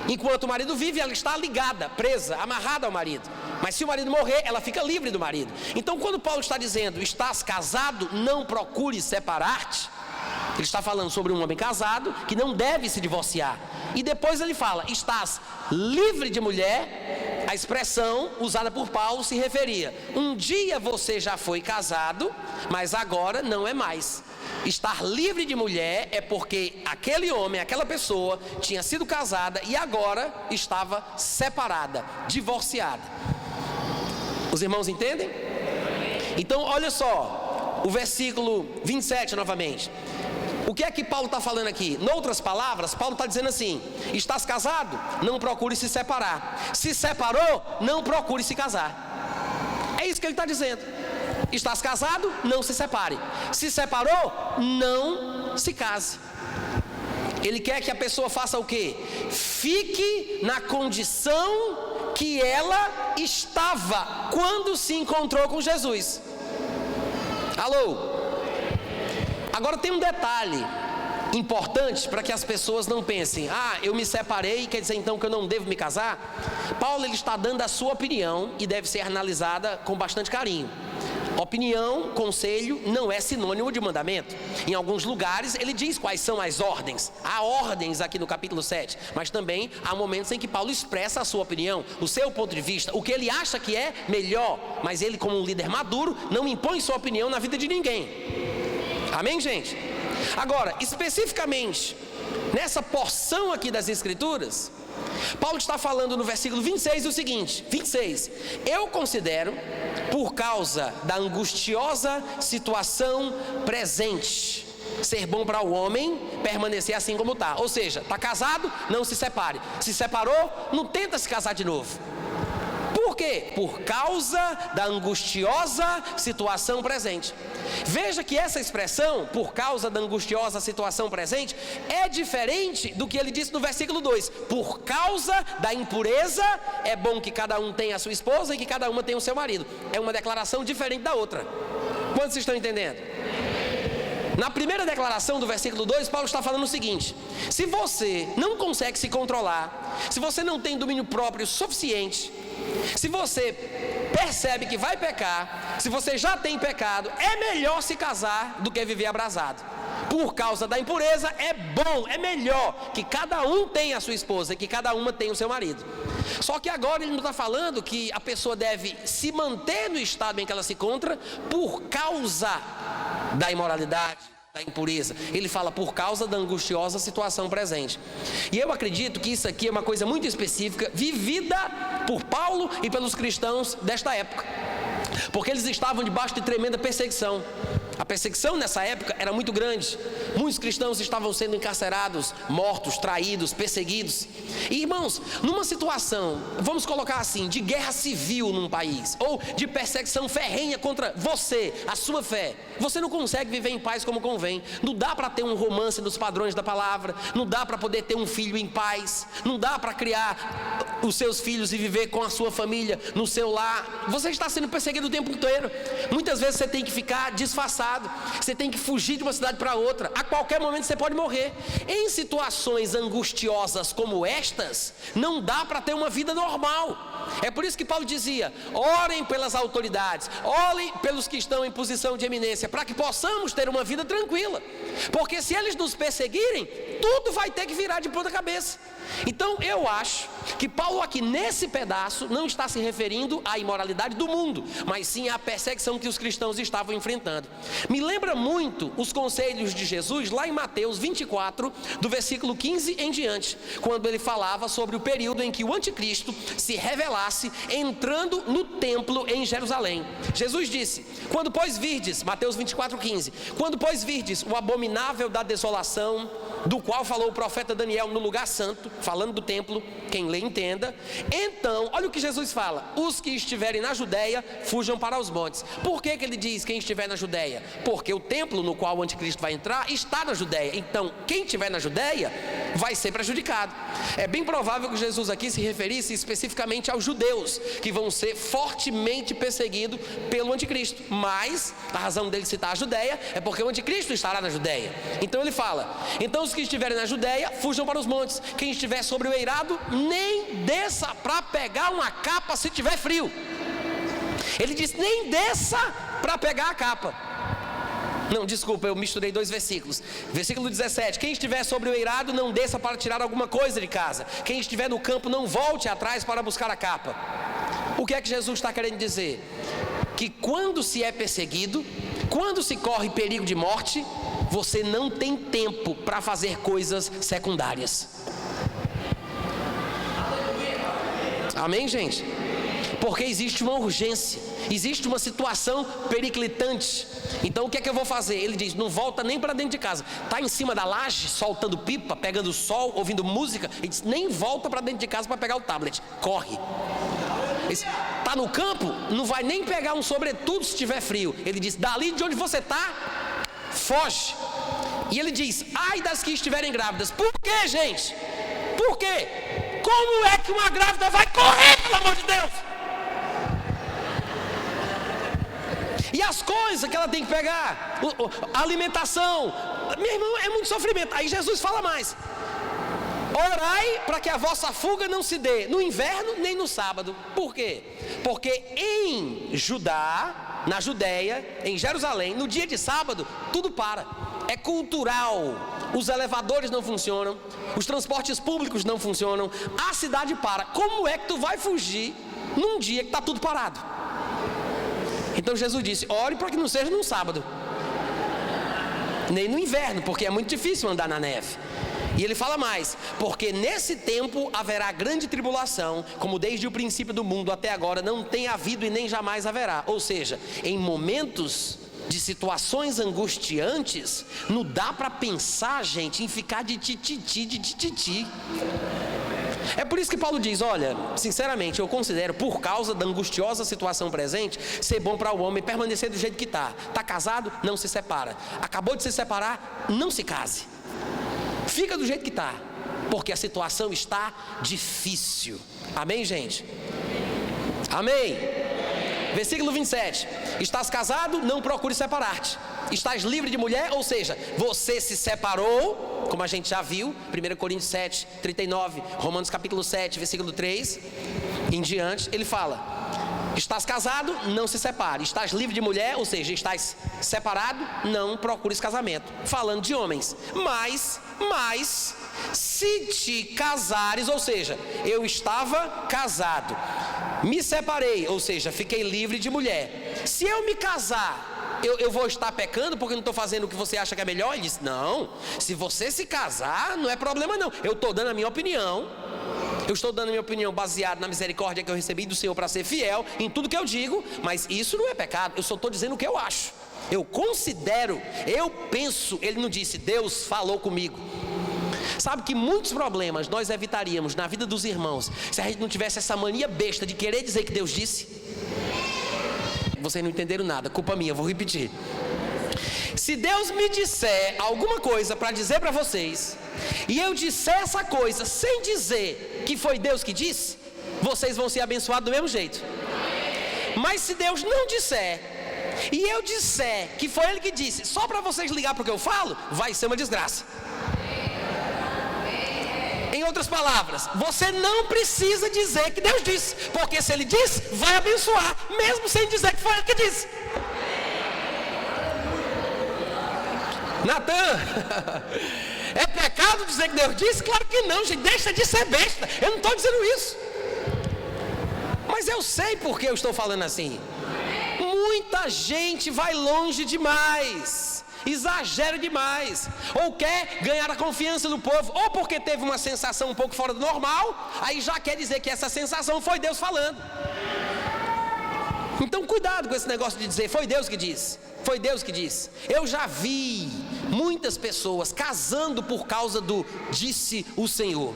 Enquanto o marido vive, ela está ligada, presa, amarrada ao marido. Mas se o marido morrer, ela fica livre do marido. Então, quando Paulo está dizendo, estás casado, não procure separar-te, ele está falando sobre um homem casado que não deve se divorciar. E depois ele fala, estás livre de mulher. A expressão usada por Paulo se referia, um dia você já foi casado, mas agora não é mais. Estar livre de mulher é porque aquele homem, aquela pessoa tinha sido casada e agora estava separada, divorciada. Os irmãos entendem? Então olha só, o versículo 27 novamente. O que é que Paulo está falando aqui? Em outras palavras, Paulo está dizendo assim, estás casado? Não procure se separar. Se separou? Não procure se casar. É isso que ele está dizendo. Estás casado? Não se separe. Se separou? Não se case. Ele quer que a pessoa faça o quê? Fique na condição que ela estava quando se encontrou com Jesus. Alô? Agora tem um detalhe importante para que as pessoas não pensem: eu me separei, quer dizer então que eu não devo me casar? Paulo, ele está dando a sua opinião e deve ser analisada com bastante carinho. Opinião, conselho, não é sinônimo de mandamento. Em alguns lugares ele diz quais são as ordens. Há ordens aqui no capítulo 7, mas também há momentos em que Paulo expressa a sua opinião, o seu ponto de vista, o que ele acha que é melhor. Mas ele, como um líder maduro, não impõe sua opinião na vida de ninguém. Amém, gente? Agora, especificamente nessa porção aqui das Escrituras, Paulo está falando no versículo 26 o seguinte: 26, eu considero, por causa da angustiosa situação presente, ser bom para o homem permanecer assim como está. Ou seja, está casado, não se separe. Se separou, não tenta se casar de novo. Por quê? Por causa da angustiosa situação presente. Veja que essa expressão, por causa da angustiosa situação presente, é diferente do que ele disse no versículo 2. Por causa da impureza, é bom que cada um tenha a sua esposa e que cada uma tenha o seu marido. É uma declaração diferente da outra. Quantos estão entendendo? Na primeira declaração do versículo 2, Paulo está falando o seguinte: se você não consegue se controlar, se você não tem domínio próprio suficiente, se você percebe que vai pecar, se você já tem pecado, é melhor se casar do que viver abrasado. Por causa da impureza, é bom, é melhor que cada um tenha a sua esposa e que cada uma tenha o seu marido. Só que agora ele não está falando que a pessoa deve se manter no estado em que ela se encontra por causa da imoralidade, da impureza. Ele fala por causa da angustiosa situação presente. E eu acredito que isso aqui é uma coisa muito específica, vivida por Paulo e pelos cristãos desta época, porque eles estavam debaixo de tremenda perseguição. A perseguição nessa época era muito grande. Muitos cristãos estavam sendo encarcerados, mortos, traídos, perseguidos. E, irmãos, numa situação, vamos colocar assim, de guerra civil num país, ou de perseguição ferrenha contra você, a sua fé, você não consegue viver em paz como convém. Não dá para ter um romance nos padrões da palavra, não dá para poder ter um filho em paz, não dá para criar os seus filhos e viver com a sua família no seu lar. Você está sendo perseguido o tempo inteiro. Muitas vezes você tem que ficar disfarçado, você tem que fugir de uma cidade para outra. A qualquer momento você pode morrer. Em situações angustiosas como estas, não dá para ter uma vida normal. É por isso que Paulo dizia: orem pelas autoridades, orem pelos que estão em posição de eminência, para que possamos ter uma vida tranquila. Porque se eles nos perseguirem, tudo vai ter que virar de ponta cabeça. Então eu acho que Paulo aqui nesse pedaço não está se referindo à imoralidade do mundo, mas sim à perseguição que os cristãos estavam enfrentando. Me lembra muito os conselhos de Jesus lá em Mateus 24, do versículo 15 em diante, quando ele falava sobre o período em que o anticristo se revelasse entrando no templo em Jerusalém. Jesus disse: quando pois virdes, Mateus 24, 15, quando pois virdes o abominável da desolação, do qual falou o profeta Daniel no lugar santo, falando do templo, quem lê entenda, então, olha o que Jesus fala: os que estiverem na Judeia, fujam para os montes. Por que ele diz quem estiver na Judeia? Porque o templo no qual o anticristo vai entrar está na Judeia. Então, quem estiver na Judeia vai ser prejudicado. É bem provável que Jesus aqui se referisse especificamente aos judeus, que vão ser fortemente perseguidos pelo anticristo. Mas a razão dele citar a Judeia é porque o anticristo estará na Judeia. Então ele fala: então os que estiverem na Judeia, fujam para os montes. Quem estiver sobre o eirado, nem desça para pegar uma capa se tiver frio. Ele diz: nem desça para pegar a capa. Não, desculpa, eu misturei dois versículos. Versículo 17: quem estiver sobre o eirado, não desça para tirar alguma coisa de casa. Quem estiver no campo, não volte atrás para buscar a capa. O que é que Jesus está querendo dizer? Que quando se é perseguido, quando se corre perigo de morte, você não tem tempo para fazer coisas secundárias. Amém, gente? Porque existe uma urgência, existe uma situação periclitante. Então o que é que eu vou fazer? Ele diz: não volta nem para dentro de casa. Está em cima da laje, soltando pipa, pegando sol, ouvindo música. Ele diz: nem volta para dentro de casa para pegar o tablet. Corre. Está no campo, não vai nem pegar um sobretudo se estiver frio. Ele diz: dali de onde você está, foge. E ele diz: ai das que estiverem grávidas. Por quê, gente? Por quê? Como é que uma grávida vai correr, pelo amor de Deus? E as coisas que ela tem que pegar, a alimentação, meu irmão, é muito sofrimento. Aí Jesus fala mais: orai para que a vossa fuga não se dê no inverno nem no sábado. Por quê? Porque em Judá, na Judéia, em Jerusalém, no dia de sábado, tudo para. É cultural. Os elevadores não funcionam, os transportes públicos não funcionam, a cidade para. Como é que tu vai fugir num dia que está tudo parado? Então Jesus disse: ore para que não seja num sábado, nem no inverno, porque é muito difícil andar na neve. E ele fala mais: porque nesse tempo haverá grande tribulação, como desde o princípio do mundo até agora não tem havido e nem jamais haverá. Ou seja, em momentos de situações angustiantes, não dá para pensar, gente, em ficar de tititi. É por isso que Paulo diz: olha, sinceramente, eu considero, por causa da angustiosa situação presente, ser bom para o homem permanecer do jeito que está. Está casado? Não se separa. Acabou de se separar? Não se case. Fica do jeito que está, porque a situação está difícil. Amém, gente? Amém. Versículo 27. Estás casado? Não procure separar-te. Estás livre de mulher? Ou seja, você se separou, como a gente já viu, 1 Coríntios 7, 39, Romanos capítulo 7, versículo 3 em diante, ele fala: estás casado? Não se separe. Estás livre de mulher? Ou seja, estás separado? Não procures casamento. Falando de homens. Mas, se te casares, ou seja, eu estava casado, me separei, ou seja, fiquei livre de mulher. Se eu me casar, eu vou estar pecando porque não estou fazendo o que você acha que é melhor? Ele disse: não, se você se casar, não é problema não. Eu estou dando a minha opinião. Eu estou dando a minha opinião baseada na misericórdia que eu recebi do Senhor para ser fiel em tudo que eu digo, mas isso não é pecado. Eu só estou dizendo o que eu acho. Eu considero, eu penso. Ele não disse: Deus falou comigo. Sabe que muitos problemas nós evitaríamos na vida dos irmãos se a gente não tivesse essa mania besta de querer dizer que Deus disse? Vocês não entenderam nada, culpa minha, vou repetir. Se Deus me disser alguma coisa para dizer para vocês, e eu disser essa coisa sem dizer que foi Deus que disse, vocês vão ser abençoados do mesmo jeito. Mas se Deus não disser, e eu disser que foi Ele que disse, só para vocês ligar para o que eu falo, vai ser uma desgraça. Em outras palavras, você não precisa dizer que Deus disse, porque se Ele disse, vai abençoar, mesmo sem dizer que foi Ele que disse. Natan, é pecado dizer que Deus disse? Claro que não, gente, deixa de ser besta. Eu não estou dizendo isso, mas eu sei por que eu estou falando assim. Muita gente vai longe demais, exagera demais, ou quer ganhar a confiança do povo, ou porque teve uma sensação um pouco fora do normal, aí já quer dizer que essa sensação foi Deus falando. Então cuidado com esse negócio de dizer foi Deus que disse, foi Deus que disse. Eu já vi muitas pessoas casando por causa do disse o Senhor.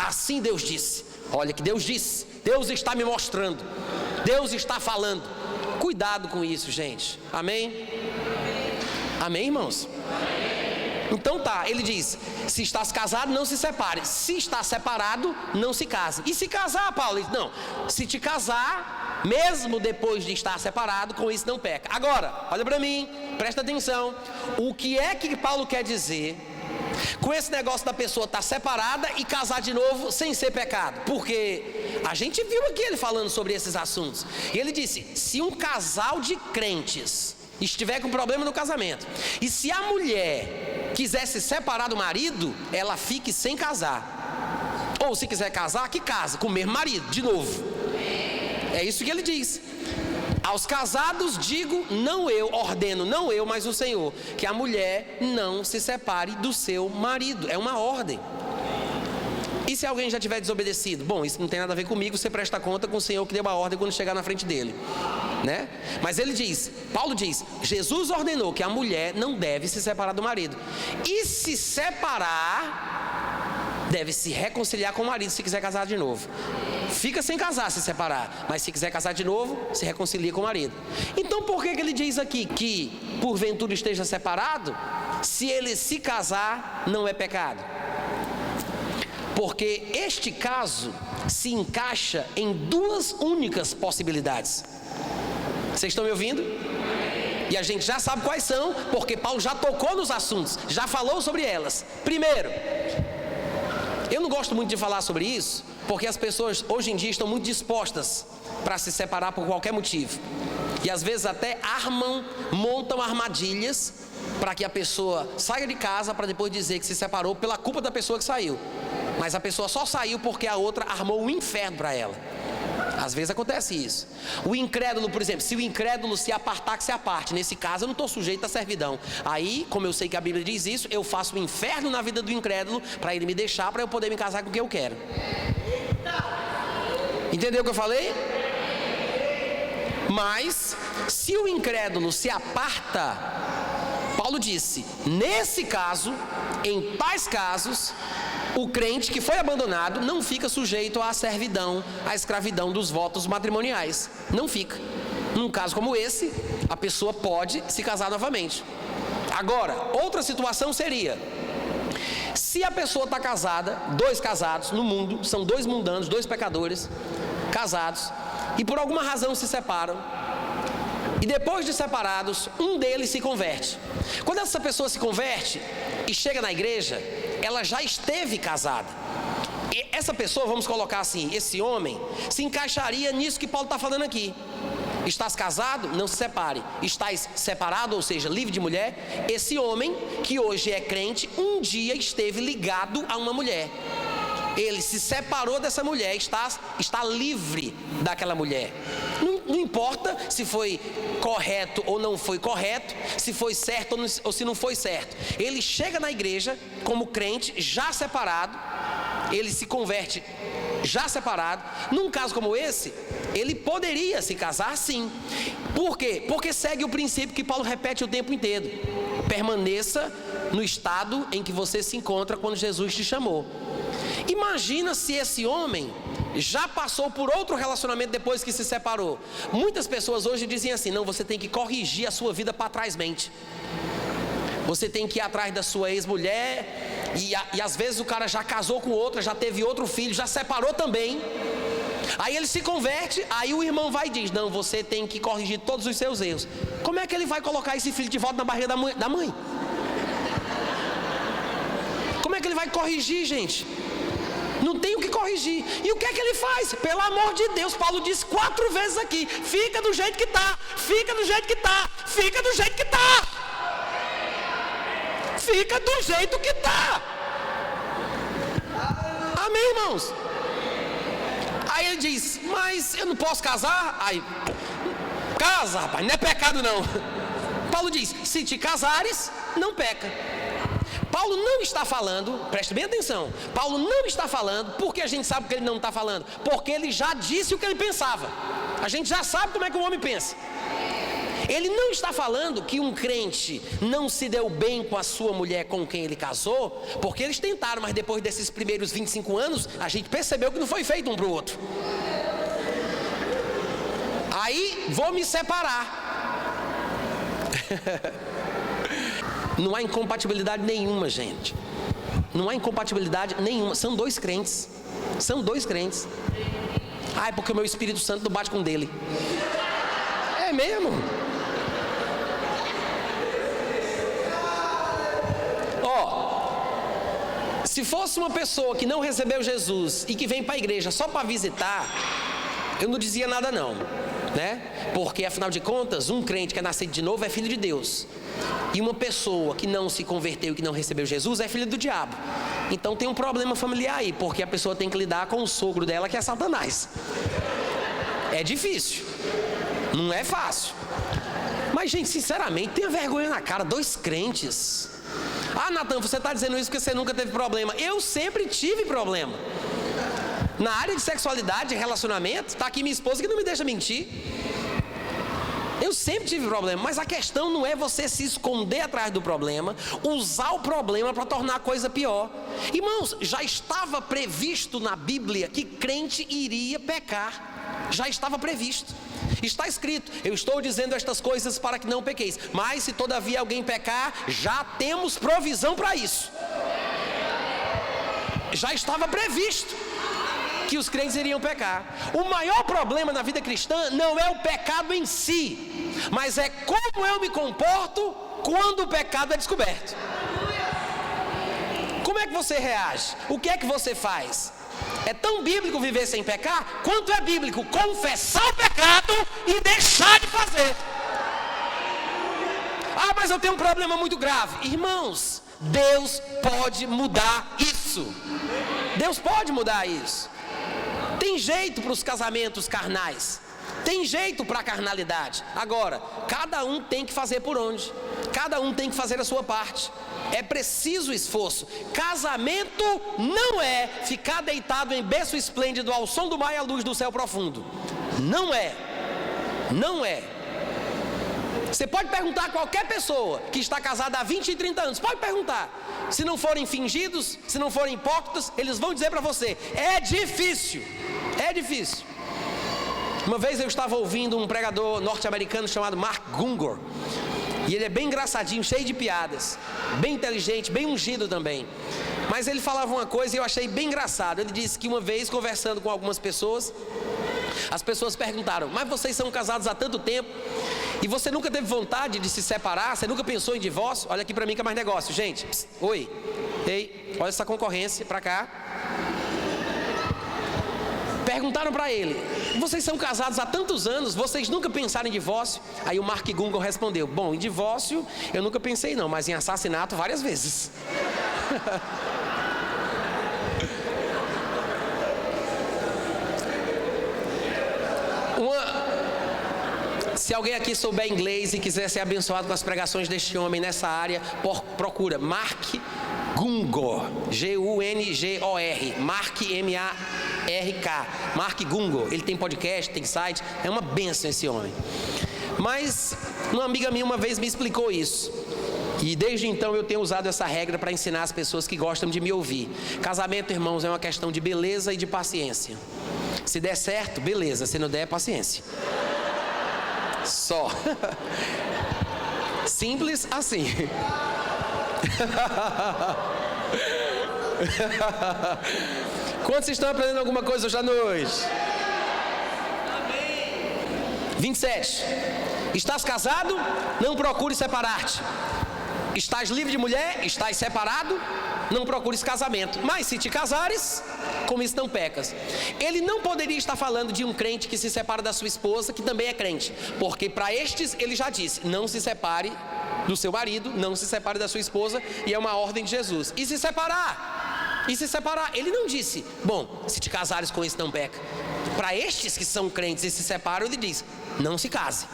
Assim Deus disse. Olha que Deus disse, Deus está me mostrando, Deus está falando. Cuidado com isso, gente. Amém? Amém, irmãos? Então tá, ele diz: se estás casado, não se separe. Se está separado, não se case. E se casar, Paulo? Ele diz: não, se te casar, mesmo depois de estar separado, com isso não peca. Agora, olha para mim, presta atenção. O que é que Paulo quer dizer com esse negócio da pessoa estar separada e casar de novo sem ser pecado? Porque a gente viu aqui ele falando sobre esses assuntos. E ele disse: se um casal de crentes estiver com problema no casamento, e se a mulher quiser se separar do marido, ela fique sem casar. Ou se quiser casar, que case com o mesmo marido, de novo. É isso que ele diz. Aos casados digo, não eu, ordeno, não eu, mas o Senhor, que a mulher não se separe do seu marido. É uma ordem. E se alguém já tiver desobedecido? Bom, isso não tem nada a ver comigo, você presta conta com o Senhor que deu a ordem quando chegar na frente dele, né? Mas ele diz, Paulo diz, Jesus ordenou que a mulher não deve se separar do marido. E se separar, deve se reconciliar com o marido se quiser casar de novo. fica sem casar, se separar. Mas se quiser casar de novo, se reconcilia com o marido. Então por que ele diz aqui que porventura esteja separado? Se ele se casar, não é pecado. Porque este caso se encaixa em duas únicas possibilidades. Vocês estão me ouvindo? E a gente já sabe quais são, porque Paulo já tocou nos assuntos, já falou sobre elas. Primeiro, eu não gosto muito de falar sobre isso, porque as pessoas hoje em dia estão muito dispostas para se separar por qualquer motivo. E às vezes até montam armadilhas para que a pessoa saia de casa para depois dizer que se separou pela culpa da pessoa que saiu. Mas a pessoa só saiu porque a outra armou um inferno para ela. Às vezes acontece isso. O incrédulo, por exemplo, se o incrédulo se apartar, que se aparte. Nesse caso eu não estou sujeito à servidão. Aí, como eu sei que a Bíblia diz isso, eu faço um inferno na vida do incrédulo para ele me deixar, para eu poder me casar com quem eu quero. Entendeu o que eu falei? Mas, se o incrédulo se aparta, Paulo disse, nesse caso, em tais casos, o crente que foi abandonado não fica sujeito à servidão, à escravidão dos votos matrimoniais. Não fica. Num caso como esse, a pessoa pode se casar novamente. Agora, outra situação seria, se a pessoa está casada, dois casados no mundo, são dois mundanos, dois pecadores, casados, e por alguma razão se separam, e depois de separados, um deles se converte. Quando essa pessoa se converte e chega na igreja, ela já esteve casada. E essa pessoa, vamos colocar assim, esse homem, se encaixaria nisso que Paulo está falando aqui. Estás casado? Não se separe. Estás separado, ou seja, livre de mulher? Esse homem, que hoje é crente, um dia esteve ligado a uma mulher. Ele se separou dessa mulher, está livre daquela mulher. Não importa se foi correto ou não foi correto, se foi certo ou se não foi certo. Ele chega na igreja como crente, já separado, ele se converte já separado. Num caso como esse, ele poderia se casar sim. Por quê? Porque segue o princípio que Paulo repete o tempo inteiro. Permaneça no estado em que você se encontra quando Jesus te chamou. Imagina se esse homem já passou por outro relacionamento depois que se separou. Muitas pessoas hoje dizem assim, não, você tem que corrigir a sua vida para trás-mente. Você tem que ir atrás da sua ex-mulher e às vezes o cara já casou com outra, já teve outro filho, já separou também. Aí ele se converte, aí o irmão vai e diz, não, você tem que corrigir todos os seus erros. Como é que ele vai colocar esse filho de volta na barriga da mãe? Como é que ele vai corrigir, gente? Não tem o que corrigir. E o que é que ele faz? Pelo amor de Deus, Paulo diz 4 vezes aqui, fica do jeito que está, fica do jeito que está, fica do jeito que está. Fica do jeito que está. Amém, irmãos? Aí ele diz, mas eu não posso casar? Aí, casa, rapaz, não é pecado não. Paulo diz, se te casares, não peca. Paulo não está falando, preste bem atenção, Paulo não está falando, porque a gente sabe que ele não está falando, porque ele já disse o que ele pensava. A gente já sabe como é que o homem pensa. Ele não está falando que um crente não se deu bem com a sua mulher com quem ele casou, porque eles tentaram, mas depois desses primeiros 25 anos, a gente percebeu que não foi feito um para o outro. Aí, vou me separar. Não há incompatibilidade nenhuma, gente. Não há incompatibilidade nenhuma. São dois crentes. São dois crentes. Ah, é porque o meu Espírito Santo não bate com o dele. É mesmo? Se fosse uma pessoa que não recebeu Jesus e que vem para a igreja só para visitar, eu não dizia nada não, né? Porque afinal de contas, um crente que é nascido de novo é filho de Deus. E uma pessoa que não se converteu e que não recebeu Jesus é filho do diabo. Então tem um problema familiar aí, porque a pessoa tem que lidar com o sogro dela, que é Satanás. É difícil, não é fácil. Mas, gente, sinceramente, tenha vergonha na cara, dois crentes. Ah, Natan, você está dizendo isso porque você nunca teve problema. Eu sempre tive problema. Na área de sexualidade, de relacionamento, está aqui minha esposa que não me deixa mentir. Eu sempre tive problema, mas a questão não é você se esconder atrás do problema, usar o problema para tornar a coisa pior. Irmãos, já estava previsto na Bíblia que crente iria pecar. Já estava previsto. Está escrito: eu estou dizendo estas coisas para que não pequeis. Mas se todavia alguém pecar, já temos provisão para isso. Já estava previsto que os crentes iriam pecar. O maior problema na vida cristã não é o pecado em si, mas é como eu me comporto quando o pecado é descoberto. Como é que você reage? O que é que você faz? É tão bíblico viver sem pecar, quanto é bíblico confessar o pecado e deixar de fazer. Ah, mas eu tenho um problema muito grave. Irmãos, Deus pode mudar isso. Deus pode mudar isso. Tem jeito para os casamentos carnais, tem jeito para a carnalidade. Agora, cada um tem que fazer por onde, cada um tem que fazer a sua parte. É preciso esforço. Casamento não é ficar deitado em berço esplêndido ao som do mar e à luz do céu profundo. Não é. Não é. Você pode perguntar a qualquer pessoa que está casada há 20 e 30 anos, pode perguntar. Se não forem fingidos, se não forem hipócritas, eles vão dizer para você: é difícil, é difícil. Uma vez eu estava ouvindo um pregador norte-americano chamado Mark Gungor, e ele é bem engraçadinho, cheio de piadas, bem inteligente, bem ungido também. Mas ele falava uma coisa e eu achei bem engraçado. Ele disse que uma vez, conversando com algumas pessoas, as pessoas perguntaram: mas vocês são casados há tanto tempo e você nunca teve vontade de se separar? Você nunca pensou em divórcio? Olha aqui para mim que é mais negócio, gente. Psst, oi, ei, olha essa concorrência para cá. Perguntaram para ele: vocês são casados há tantos anos, vocês nunca pensaram em divórcio? Aí o Mark Gungor respondeu: bom, em divórcio eu nunca pensei não, mas em assassinato várias vezes. Se alguém aqui souber inglês e quiser ser abençoado com as pregações deste homem nessa área, procura Mark Gungor, G-U-N-G-O-R, Mark M-A-R-K, Mark Gungor. Ele tem podcast, tem site, é uma bênção esse homem. Mas uma amiga minha uma vez me explicou isso, e desde então eu tenho usado essa regra para ensinar as pessoas que gostam de me ouvir. Casamento, irmãos, é uma questão de beleza e de paciência. Se der certo, beleza, se não der, paciência. Só. Simples assim. Quantos estão aprendendo alguma coisa hoje à noite? 27. Estás casado? Não procure separar-te. Estás livre de mulher? Estás separado? Não procures casamento. Mas se te casares, com isso não pecas. Ele não poderia estar falando de um crente que se separa da sua esposa, que também é crente, porque para estes ele já disse: não se separe do seu marido, não se separe da sua esposa, e é uma ordem de Jesus. E se separar? E se separar? Ele não disse: bom, se te casares com isso não peca. Para estes que são crentes e se separam, ele diz: não se case.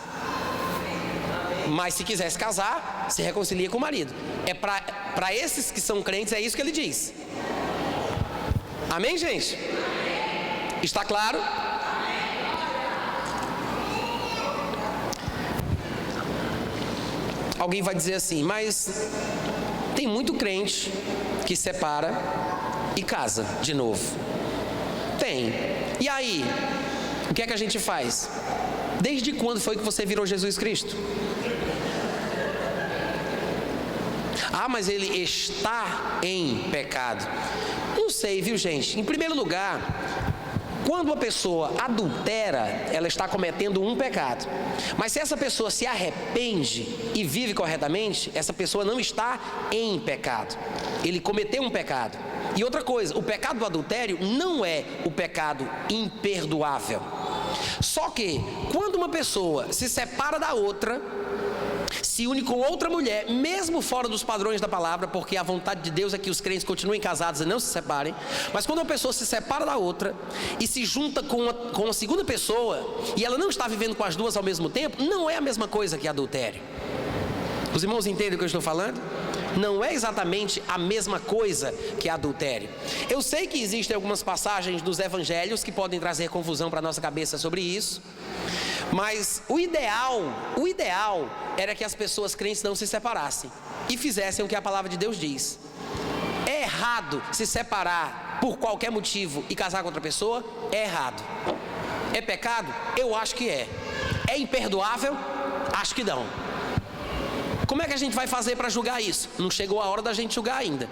Mas se quiser se casar, se reconcilia com o marido. É para esses que são crentes, é isso que ele diz. Amém, gente? Está claro? Alguém vai dizer assim: mas tem muito crente que separa e casa de novo. Tem. E aí? O que é que a gente faz? Desde quando foi que você virou Jesus Cristo? Ah, mas ele está em pecado. Não sei, viu, gente? Em primeiro lugar, quando uma pessoa adultera, ela está cometendo um pecado. Mas se essa pessoa se arrepende e vive corretamente, essa pessoa não está em pecado. Ele cometeu um pecado. E outra coisa, o pecado do adultério não é o pecado imperdoável. Só que, quando uma pessoa se separa da outra, se une com outra mulher, mesmo fora dos padrões da palavra, porque a vontade de Deus é que os crentes continuem casados e não se separem, mas quando uma pessoa se separa da outra e se junta com uma segunda pessoa, e ela não está vivendo com as duas ao mesmo tempo, não é a mesma coisa que adultério. Os irmãos entendem o que eu estou falando? Não é exatamente a mesma coisa que adultério. Eu sei que existem algumas passagens dos evangelhos que podem trazer confusão para a nossa cabeça sobre isso, Mas o ideal era que as pessoas crentes não se separassem e fizessem o que a palavra de Deus diz. É errado se separar por qualquer motivo e casar com outra pessoa? É errado. É pecado? Eu acho que é. É imperdoável? Acho que não. Como é que a gente vai fazer para julgar isso? Não chegou a hora da gente julgar ainda.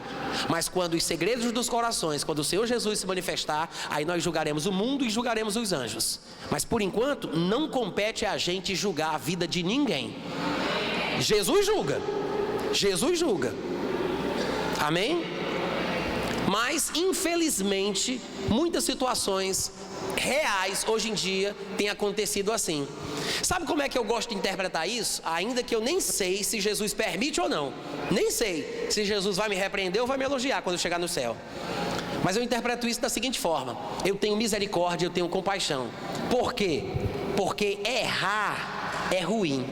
Mas quando os segredos dos corações, quando o Senhor Jesus se manifestar, aí nós julgaremos o mundo e julgaremos os anjos. Mas por enquanto, não compete a gente julgar a vida de ninguém. Jesus julga. Jesus julga. Amém? Mas, infelizmente, muitas situações reais hoje em dia têm acontecido assim. Sabe como é que eu gosto de interpretar isso? Ainda que eu nem sei se Jesus permite ou não. Nem sei se Jesus vai me repreender ou vai me elogiar quando eu chegar no céu. Mas eu interpreto isso da seguinte forma: eu tenho misericórdia, eu tenho compaixão. Por quê? Porque errar é ruim.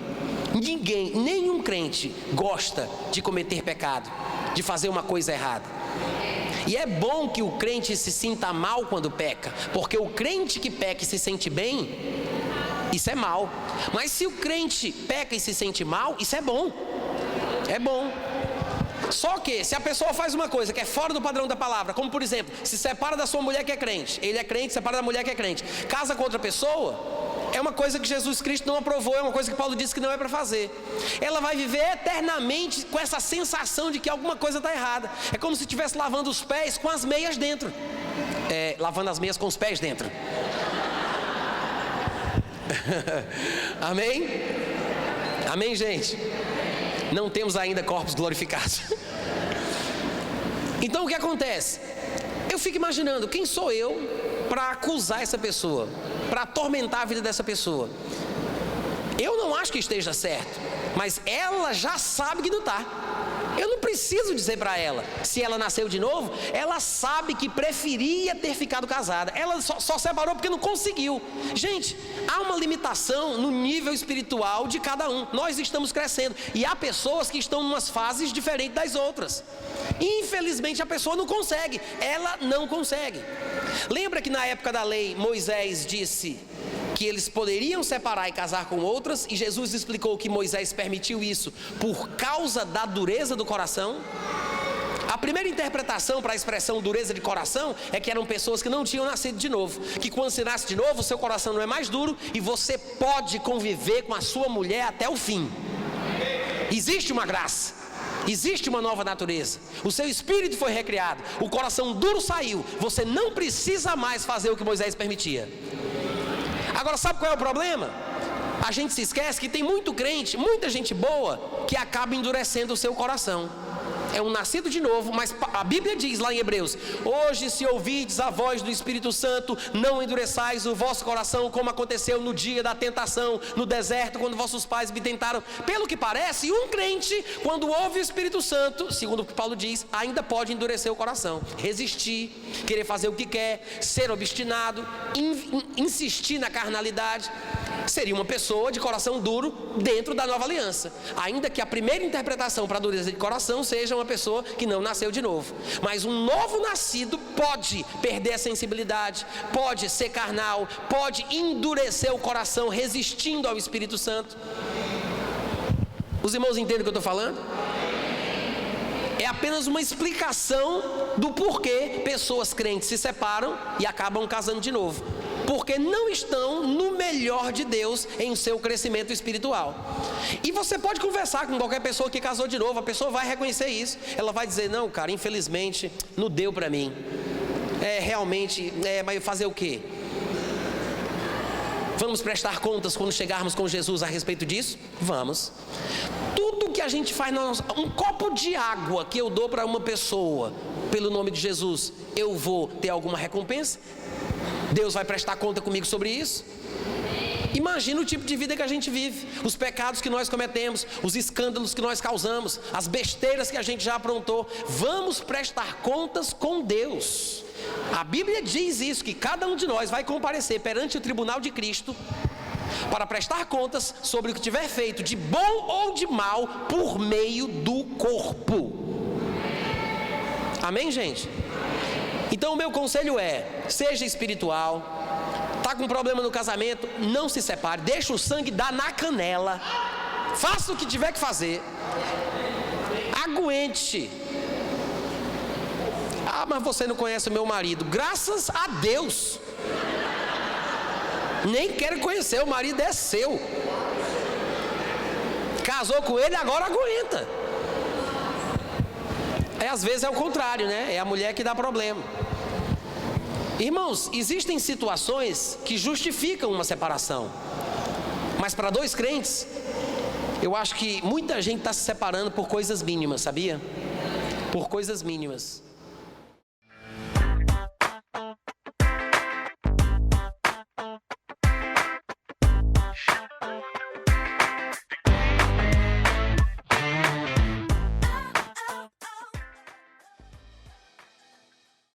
Ninguém, nenhum crente gosta de cometer pecado, de fazer uma coisa errada. E é bom que o crente se sinta mal quando peca, porque o crente que peca e se sente bem, isso é mal. Mas se o crente peca e se sente mal, isso é bom. É bom. Só que se a pessoa faz uma coisa que é fora do padrão da palavra, como por exemplo, se separa da sua mulher que é crente, ele é crente, separa da mulher que é crente, casa com outra pessoa, é uma coisa que Jesus Cristo não aprovou, é uma coisa que Paulo disse que não é para fazer. Ela vai viver eternamente com essa sensação de que alguma coisa está errada. É como se estivesse lavando os pés com as meias dentro. Lavando as meias com os pés dentro. Amém? Amém, gente? Não temos ainda corpos glorificados. Então o que acontece? Eu fico imaginando, quem sou eu para acusar essa pessoa, para atormentar a vida dessa pessoa? Eu não acho que esteja certo, mas ela já sabe que não está. Eu não preciso dizer para ela. Se ela nasceu de novo, ela sabe que preferia ter ficado casada. Ela só separou porque não conseguiu. Gente, há uma limitação no nível espiritual de cada um. Nós estamos crescendo e há pessoas que estão em umas fases diferentes das outras. Infelizmente a pessoa não consegue. Ela não consegue. Lembra que na época da lei Moisés disse que eles poderiam separar e casar com outras, e Jesus explicou que Moisés permitiu isso por causa da dureza do coração? A primeira interpretação para a expressão dureza de coração é que eram pessoas que não tinham nascido de novo, que quando se nasce de novo, o seu coração não é mais duro e você pode conviver com a sua mulher até o fim. Existe uma graça, existe uma nova natureza, o seu espírito foi recriado, o coração duro saiu, você não precisa mais fazer o que Moisés permitia. Agora, sabe qual é o problema? A gente se esquece que tem muito crente, muita gente boa, que acaba endurecendo o seu coração. É um nascido de novo, mas a Bíblia diz lá em Hebreus: hoje se ouvides a voz do Espírito Santo, não endureçais o vosso coração, como aconteceu no dia da tentação, no deserto, quando vossos pais me tentaram. Pelo que parece, um crente, quando ouve o Espírito Santo, segundo o que Paulo diz, ainda pode endurecer o coração, resistir, querer fazer o que quer, ser obstinado, insistir na carnalidade. Seria uma pessoa de coração duro dentro da nova aliança, ainda que a primeira interpretação para a dureza de coração seja uma pessoa que não nasceu de novo. Mas um novo nascido pode perder a sensibilidade, pode ser carnal, pode endurecer o coração resistindo ao Espírito Santo. Os irmãos entendem o que eu estou falando? É apenas uma explicação do porquê pessoas crentes se separam e acabam casando de novo. Porque não estão no melhor de Deus em seu crescimento espiritual. E você pode conversar com qualquer pessoa que casou de novo, a pessoa vai reconhecer isso. Ela vai dizer: não, cara, infelizmente não deu para mim. Realmente, mas fazer o quê? Vamos prestar contas quando chegarmos com Jesus a respeito disso? Vamos. Tudo que a gente faz, um copo de água que eu dou para uma pessoa, pelo nome de Jesus, eu vou ter alguma recompensa? Deus vai prestar conta comigo sobre isso? Imagina o tipo de vida que a gente vive, os pecados que nós cometemos, os escândalos que nós causamos, as besteiras que a gente já aprontou. Vamos prestar contas com Deus. A Bíblia diz isso, que cada um de nós vai comparecer perante o tribunal de Cristo para prestar contas sobre o que tiver feito, de bom ou de mal, por meio do corpo. Amém, gente? Então o meu conselho é: seja espiritual, Está com problema no casamento? Não se separe. Deixa o sangue dar na canela. Faça o que tiver que fazer. Aguente. Ah, mas você não conhece o meu marido. Graças a Deus. Nem quero conhecer, o marido é seu. Casou com ele, agora aguenta. Às vezes é o contrário, né? É a mulher que dá problema. Irmãos, existem situações que justificam uma separação. Mas para dois crentes, eu acho que muita gente está se separando por coisas mínimas, sabia? Por coisas mínimas.